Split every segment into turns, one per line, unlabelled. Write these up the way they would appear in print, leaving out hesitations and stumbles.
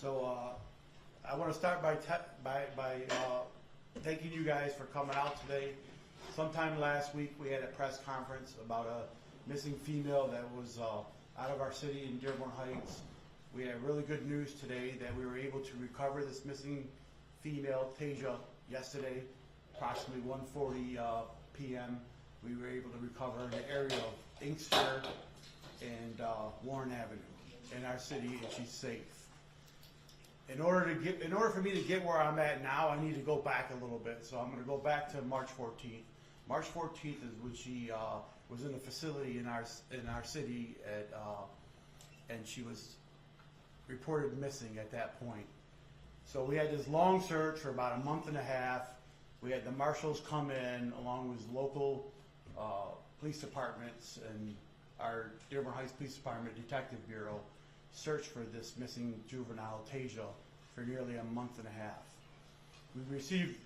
So I want to start by thanking you guys for coming out today. Sometime last week we had a press conference about a missing female that was out of our city in Dearborn Heights. We have really good news today that we were able to recover this missing female, Tasia, yesterday, approximately 1:40 p.m. We were able to recover in the area of Inkster and Warren Avenue in our city, and she's safe. In order for me to get where I'm at now, I need to go back a little bit. So I'm going to go back to March 14th. March 14th is when she was in a facility in our city and she was reported missing at that point. So we had this long search for about a month and a half. We had the marshals come in along with local police departments and our Dearborn Heights Police Department Detective Bureau search for this missing juvenile, Tasia, for nearly a month and a half. We received,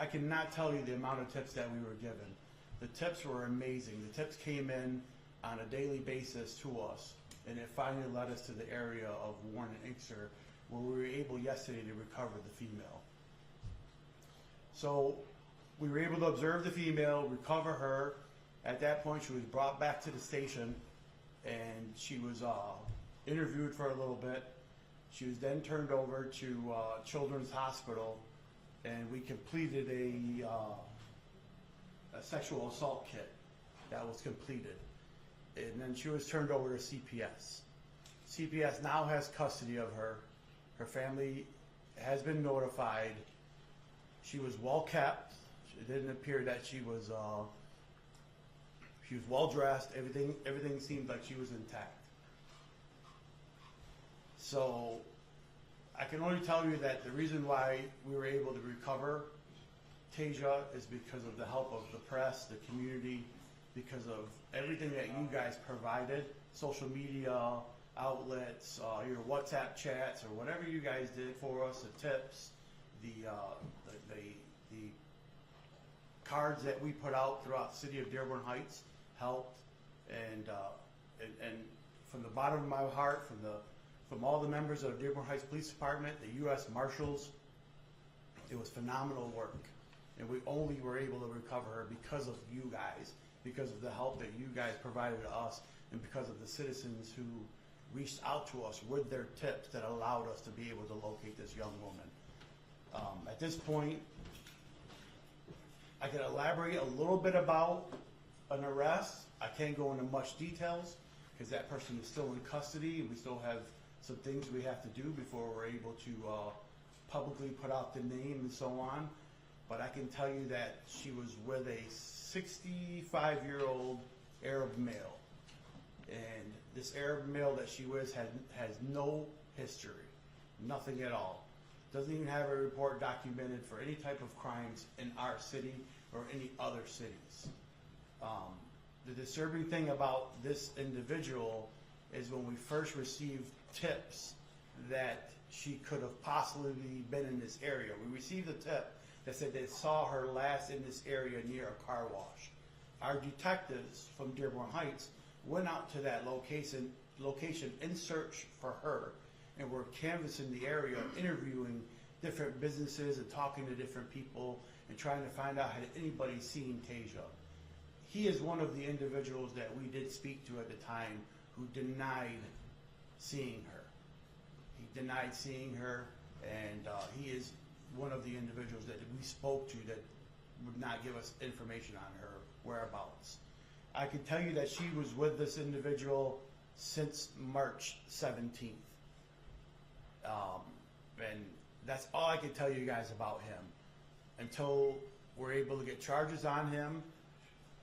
I cannot tell you the amount of tips that we were given. The tips were amazing. The tips came in on a daily basis to us, and it finally led us to the area of Warren and Inkster, where we were able yesterday to recover the female. So we were able to observe the female, recover her. At that point, she was brought back to the station, and she was interviewed for a little bit. She was then turned over to Children's Hospital, and we completed a sexual assault kit that was completed. And then she was turned over to CPS. CPS now has custody of her. Her family has been notified. She was well kept. It didn't appear that she was well dressed. Everything seemed like she was intact. So I can only tell you that the reason why we were able to recover Tasia is because of the help of the press, the community, because of everything that you guys provided, social media outlets, your WhatsApp chats, or whatever you guys did for us, the tips, the cards that we put out throughout the city of Dearborn Heights helped, and from the bottom of my heart, from all the members of Dearborn Heights Police Department, the U.S. Marshals, it was phenomenal work, and we only were able to recover her because of you guys, because of the help that you guys provided to us, and because of the citizens who reached out to us with their tips that allowed us to be able to locate this young woman. At this point, I can elaborate a little bit about an arrest. I can't go into much details because that person is still in custody, and we still have some things we have to do before we're able to publicly put out the name and so on. But I can tell you that she was with a 65-year-old Arab male, and this Arab male that she was has no history, nothing at all. Doesn't even have a report documented for any type of crimes in our city or any other cities. The disturbing thing about this individual is when we first received tips that she could have possibly been in this area. We received a tip that said they saw her last in this area near a car wash. Our detectives from Dearborn Heights went out to that location in search for her, and were canvassing the area, interviewing different businesses and talking to different people and trying to find out had anybody seen Tasia. He is one of the individuals that we did speak to at the time who denied seeing her. He denied seeing her, and he is one of the individuals that we spoke to that would not give us information on her whereabouts. I can tell you that she was with this individual since March 17th. And that's all I can tell you guys about him until we're able to get charges on him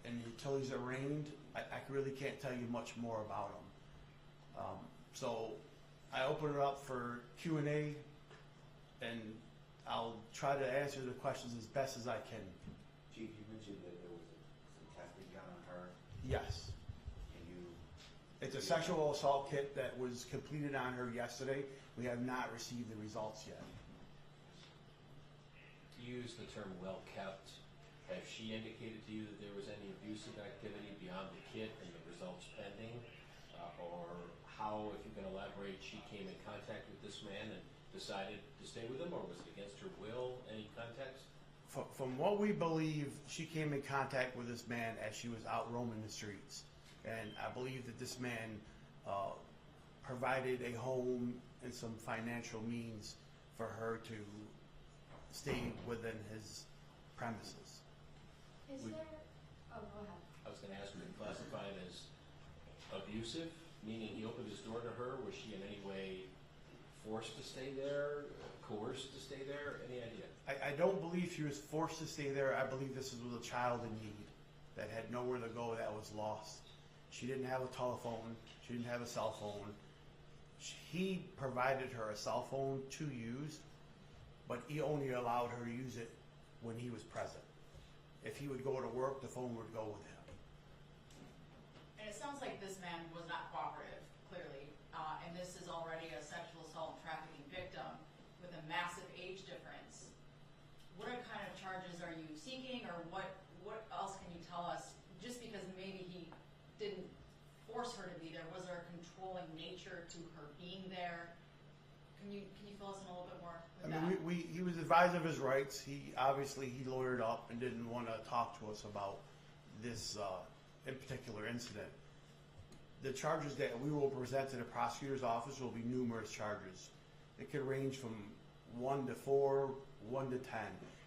and until he's arraigned. I really can't tell you much more about him. So I open it up for Q&A, and I'll try to answer the questions as best as I can.
Chief, you mentioned that there was some testing done on her.
Yes.
Can you?
It's a sexual assault kit that was completed on her yesterday. We have not received the results yet.
You used the term well kept. Has she indicated to you that there was any abusive activity beyond the kit and the results pending? Or how, if you can elaborate, she came in contact with this man and decided to stay with him, or was it against her will? Any context?
From what we believe, she came in contact with this man as she was out roaming the streets. And I believe that this man provided a home and some financial means for her to stay within his premises.
Is there, oh, go ahead.
I was going to ask, would you classify it as abusive, meaning he opened his door to her? Was she in any way forced to stay there, coerced to stay there? Any idea?
I don't believe she was forced to stay there. I believe this was a child in need that had nowhere to go, that was lost. She didn't have a telephone. She didn't have a cell phone. He provided her a cell phone to use, but he only allowed her to use it when he was present. If he would go to work, the phone would go with him.
And it sounds like this man was not cooperative, clearly, and this is already a sexual assault and trafficking victim with a massive age difference. What kind of charges are you seeking, or what else can you tell us? Just because maybe he didn't force her to be there, was there a controlling nature to her being there? Can you fill us in a little bit more with that?
He was advised of his rights. He lawyered up and didn't want to talk to us about this in particular incident. The charges that we will present to the prosecutor's office will be numerous charges. It could range from 1 to 4, 1 to 10.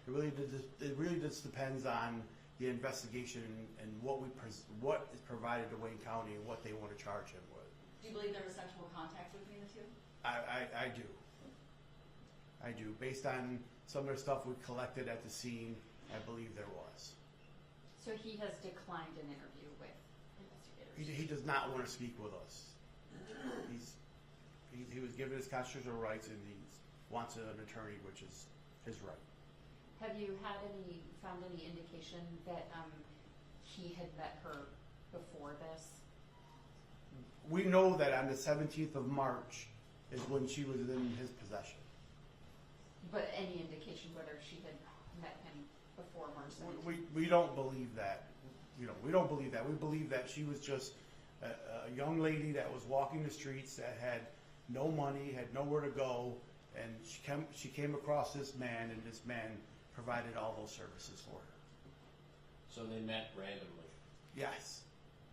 It really just depends on the investigation and what is provided to Wayne County and what they want to charge him with.
Do you believe there was sexual contact between the two?
I do. I do. Based on some of the stuff we collected at the scene, I believe there was.
So he has declined an interview with investigators?
He does not want to speak with us. He was given his constitutional rights and he wants an attorney, which is his right.
Have you found any indication that he had met her before this?
We know that on the 17th of March is when she was in his possession.
But any indication whether she had met him before March 17th?
We don't believe that. We don't believe that. We believe that she was just a young lady that was walking the streets that had no money, had nowhere to go, and she came across this man, and this man provided all those services for her.
So they met randomly?
Yes.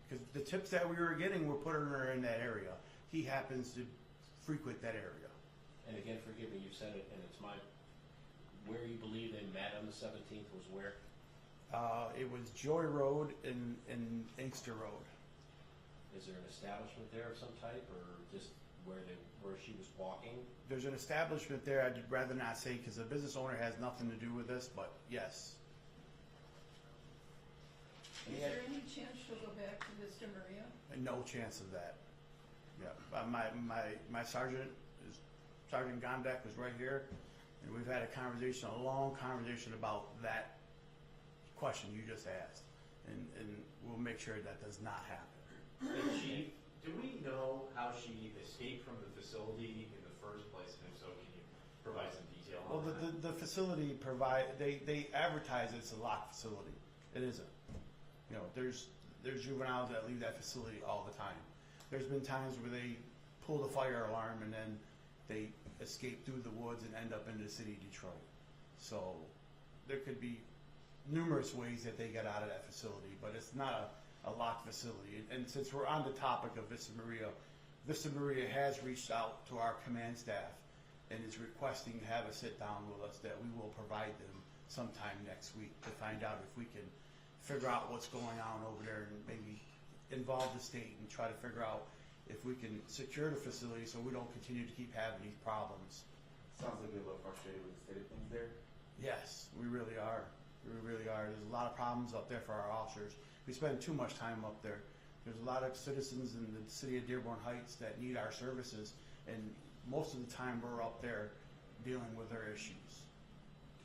Because the tips that we were getting were putting her in that area. He happens to frequent that area.
And again, forgive me, you said it, and it's where you believe they met on the 17th was where?
It was Joy Road and Inkster Road.
Is there an establishment there of some type, or just where she was walking?
There's an establishment there. I'd rather not say because the business owner has nothing to do with this, but yes.
Is there any chance she'll go back to Vista Maria?
No chance of that. Yeah, my sergeant Sergeant Gondek was right here, and we've had a long conversation about that question you just asked, and we'll make sure that does not happen.
Chief, do we know how she escaped from the facility in the first place, and if so, can you provide some detail on
Well,
that?
the facility they advertise it's a locked facility. It isn't. There's juveniles that leave that facility all the time. There's been times where they pull the fire alarm and then they escape through the woods and end up in the city of Detroit. So there could be numerous ways that they get out of that facility, but it's not a locked facility. And since we're on the topic of Vista Maria has reached out to our command staff and is requesting to have a sit down with us that we will provide them sometime next week to find out if we can figure out what's going on over there and maybe involve the state and try to figure out if we can secure the facility so we don't continue to keep having these problems.
Sounds like you're a little frustrated with the state of things there.
Yes, we really are. We really are. There's a lot of problems up there for our officers. We spend too much time up there. There's a lot of citizens in the city of Dearborn Heights that need our services, and most of the time we're up there dealing with their issues.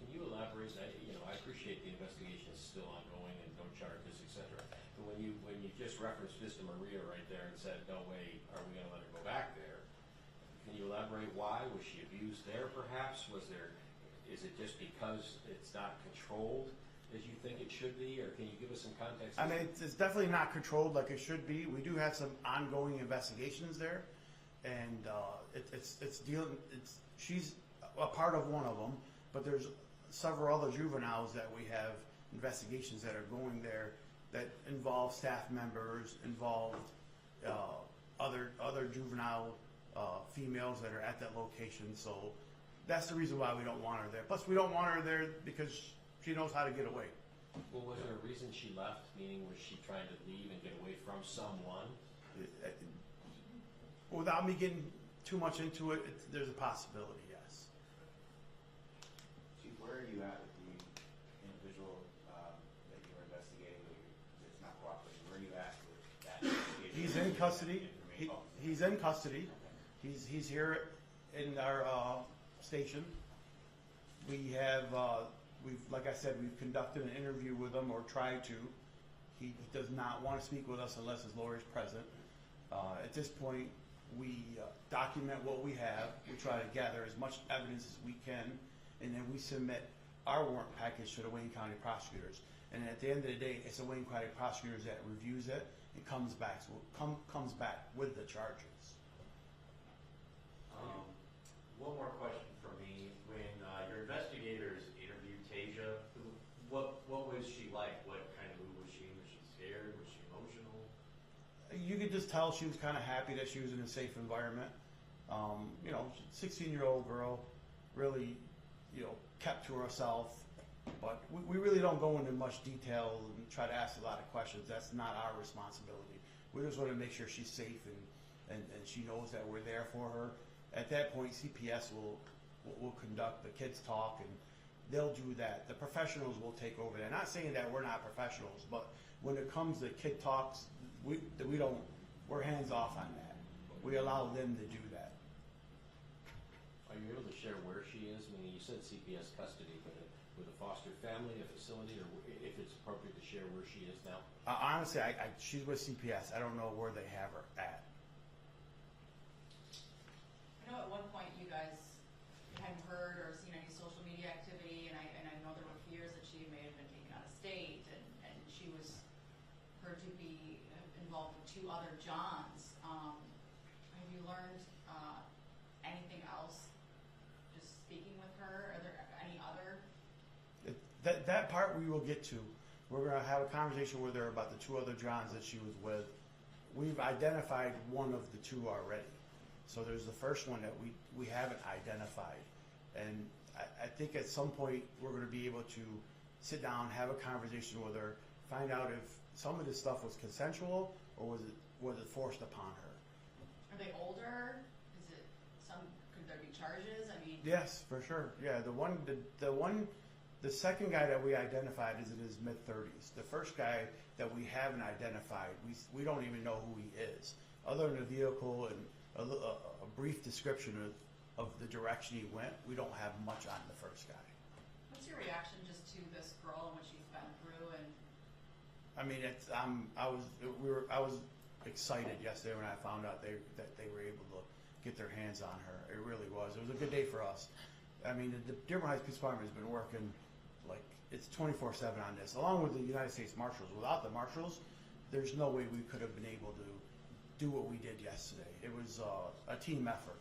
Can you elaborate? I appreciate the investigation is still ongoing and no charges, etc. But when you just referenced Vista Maria right there and said, no way, are we going to let her go back there? Can you elaborate why? Was she abused there perhaps? Is it just because it's not controlled as you think it should be? Or can you give us some context?
I mean, it's definitely not controlled like it should be. We do have some ongoing investigations there, and she's a part of one of them, but there's several other juveniles that we have investigations that are going there that involve staff members, involve other juvenile females that are at that location. So that's the reason why we don't want her there. Plus, we don't want her there because she knows how to get away.
Well, was there a reason she left? Meaning, was she trying to leave and get away from someone?
Without me getting too much into it, there's a possibility, yes.
Chief, where are you at with the individual that you were investigating that's not cooperating? Where are you at with that investigation?
He's in custody.
Information?
He's in custody.
Okay.
He's here in our station. We have, like I said, we've conducted an interview with him, or tried to. He does not want to speak with us unless his lawyer is present. At this point, we document what we have. We try to gather as much evidence as we can, and then we submit our warrant package to the Wayne County prosecutors. And at the end of the day, it's the Wayne County prosecutors that reviews it and comes back with the charges.
One more question for me. When your investigators interviewed Tasia, what was she like? What kind of mood was she? Was she scared? Was she emotional?
You could just tell she was kind of happy that she was in a safe environment. 16-year-old girl, really, kept to herself. But we really don't go into much detail and try to ask a lot of questions. That's not our responsibility. We just want to make sure she's safe and she knows that we're there for her. At that point, CPS will conduct the kids talk, and they'll do that. The professionals will take over that. Not saying that we're not professionals, but when it comes to kid talks, we're hands off on that. We allow them to do that.
Are you able to share where she is? I mean, you said CPS custody, but with a foster family, a facility, or if it's appropriate to share where she is now?
Honestly, she's with CPS. I don't know where they have her at.
I know at one point you guys hadn't heard or seen any social media activity, and I know there were fears that she may have been taken out of state, and she was heard to be involved with 2 other Johns. Have you learned anything else just speaking with her? Are there any other?
That part we will get to. We're going to have a conversation with her about the 2 other Johns that she was with. We've identified one of the 2 already. So there's the first one that we haven't identified. And I think at some point we're going to be able to sit down, have a conversation with her, find out if some of this stuff was consensual or was it forced upon her.
Are they older? Is it could there be charges? I mean.
Yes, for sure. Yeah, the second guy that we identified is in his mid-30s. The first guy that we haven't identified, we don't even know who he is. Other than the vehicle and a brief description of the direction he went, we don't have much on the first guy.
What's your reaction just to this girl and what she's been through? And
I mean, I was excited yesterday when I found out that they were able to get their hands on her. It really was. It was a good day for us. I mean, the Dearborn Heights Police Department has been working like it's 24/7 on this, along with the United States Marshals. Without the Marshals, there's no way we could have been able to do what we did yesterday. It was a team effort.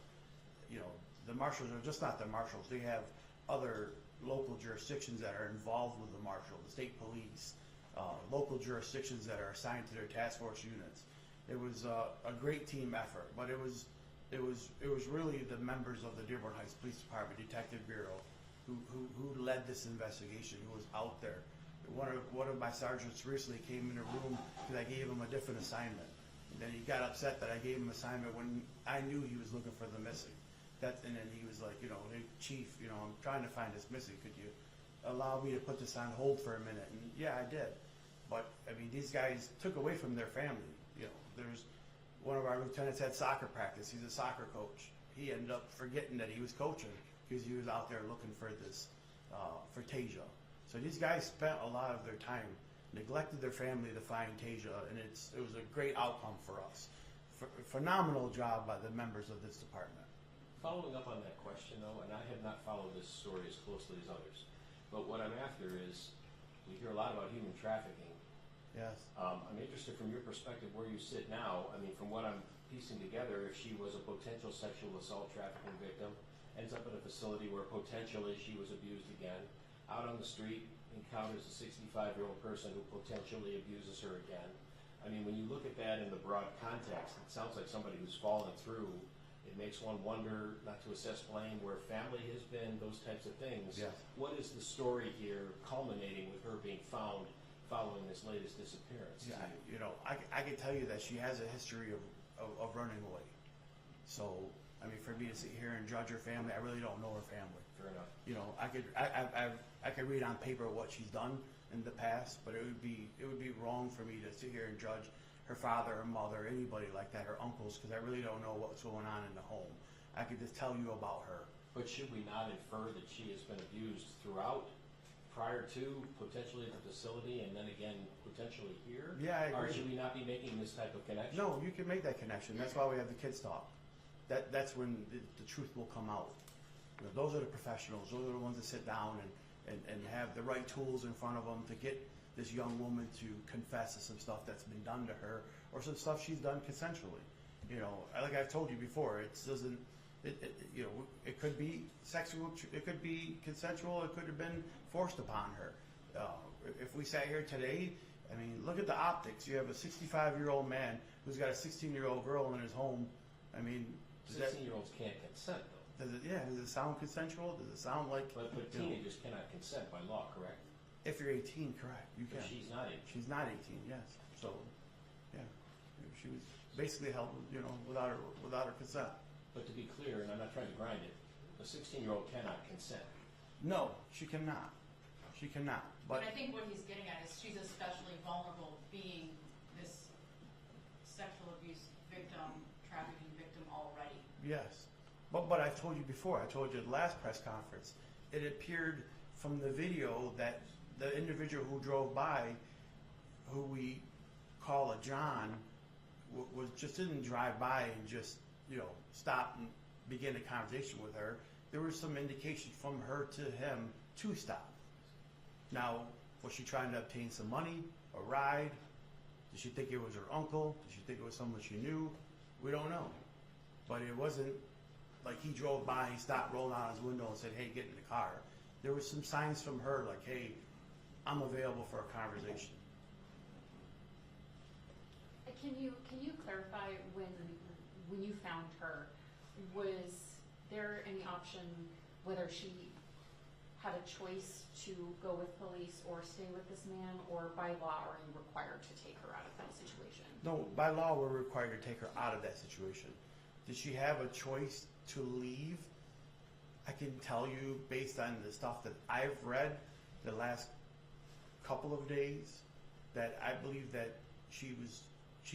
The Marshals are just not the Marshals. They have other local jurisdictions that are involved with the Marshal, the state police, local jurisdictions that are assigned to their task force units. It was a great team effort, but it was really the members of the Dearborn Heights Police Department Detective Bureau who led this investigation, who was out there. One of my sergeants recently came in the room because I gave him a different assignment. And then he got upset that I gave him an assignment when I knew he was looking for the missing. And then he was like, hey, Chief, I'm trying to find this missing. Could you allow me to put this on hold for a minute? And yeah, I did. But I mean, these guys took away from their family. There's one of our lieutenants had soccer practice. He's a soccer coach. He ended up forgetting that he was coaching because he was out there looking for this, for Tasia. So these guys spent a lot of their time, neglected their family to find Tasia, and it was a great outcome for us. Phenomenal job by the members of this department.
Following up on that question, though, and I have not followed this story as closely as others, but what I'm after is, we hear a lot about human trafficking.
Yes.
I'm interested from your perspective where you sit now. I mean, from what I'm piecing together if she was a potential sexual assault trafficking victim, ends up in a facility where potentially she was abused again, out on the street, encounters a 65-year-old person who potentially abuses her again. I mean, when you look at that in the broad context, it sounds like somebody who's fallen through. It makes one wonder, not to assess blame, where family has been, those types of things.
Yes.
What is the story here culminating with her being found following this latest disappearance?
Yeah, you know, I can tell you that she has a history of running away. So, I mean, for me to sit here and judge her family, I really don't know her family.
Fair enough.
You know, I could read on paper what she's done in the past, but it would be wrong for me to sit here and judge her father or mother, anybody like that, her uncles, because I really don't know what's going on in the home. I could just tell you about her.
But should we not infer that she has been abused throughout, prior to, potentially at the facility, and then again, potentially here?
Yeah, I
Or
agree.
should we not be making this type of connection?
No, you can make that connection. That's why we have the kids talk. That's when the truth will come out. You know, those are the professionals. Those are the ones that sit down and have the right tools in front of them to get this young woman to confess to some stuff that's been done to her, or some stuff she's done consensually. You know, like I've told you before, it doesn't. You know, it could be sexual. It could be consensual. It could have been forced upon her. If we sat here today, I mean, look at the optics. You have a 65-year-old man who's got a 16-year-old girl in his home. I mean, does that,
16-year-olds can't consent, though.
does it sound consensual? Does it sound like?
But
you know,
teenagers cannot consent by law, correct?
if you're 18, correct, you
But
can.
she's not 18.
She's not 18, yes. So, yeah, she was basically held, you know, without her consent.
But to be clear, and I'm not trying to grind it, a 16-year-old cannot consent.
No, she cannot. She cannot.
But
But
I think what he's getting at is she's especially vulnerable being this sexual abuse victim, trafficking victim already.
yes, but I've told you before. I told you at the last press conference. It appeared from the video that the individual who drove by, who we call a John, was just didn't drive by and just, you know, stop and begin a conversation with her. There was some indication from her to him to stop. Now, was she trying to obtain some money, a ride? Did she think it was her uncle? Did she think it was someone she knew? We don't know. But it wasn't like he drove by, he stopped, rolled out his window and said, hey, get in the car. There were some signs from her like, hey, I'm available for a conversation.
Can you clarify when you found her, was there any option whether she had a choice to go with police or stay with this man, or by law are you required to take her out of that situation?
No, by law, we're required to take her out of that situation. Did she have a choice to leave? I can tell you, based on the stuff that I've read the last couple of days, that I believe that she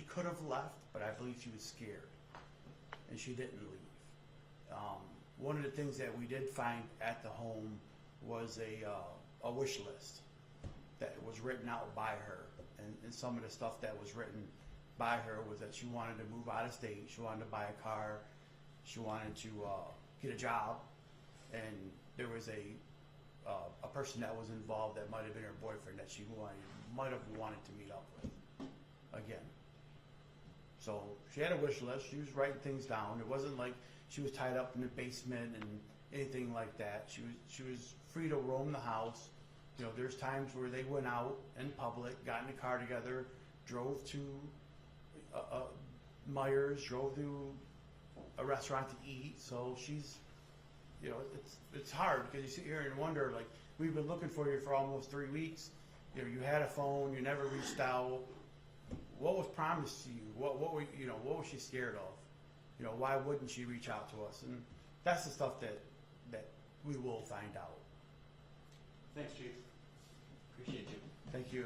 could have left, but I believe she was scared, and she didn't leave. One of the things that we did find at the home was a wish list that was written out by her, and some of the stuff that was written by her was that she wanted to move out of state, she wanted to buy a car, she wanted to get a job, and there was a person that was involved that might have been her boyfriend that she might have wanted to meet up with again. So she had a wish list. She was writing things down. It wasn't like she was tied up in the basement and anything like that. She was free to roam the house. You know, there's times where they went out in public, got in the car together, drove to Myers, drove to a restaurant to eat. So she's, you know, it's hard because you sit here and wonder, like, we've been looking for you for almost 3 weeks. You know, you had a phone, you never reached out. What was promised to you? What was she scared of? You know, why wouldn't she reach out to us? And that's the stuff that we will find out.
Thanks, Chief.
Appreciate you.
Thank you.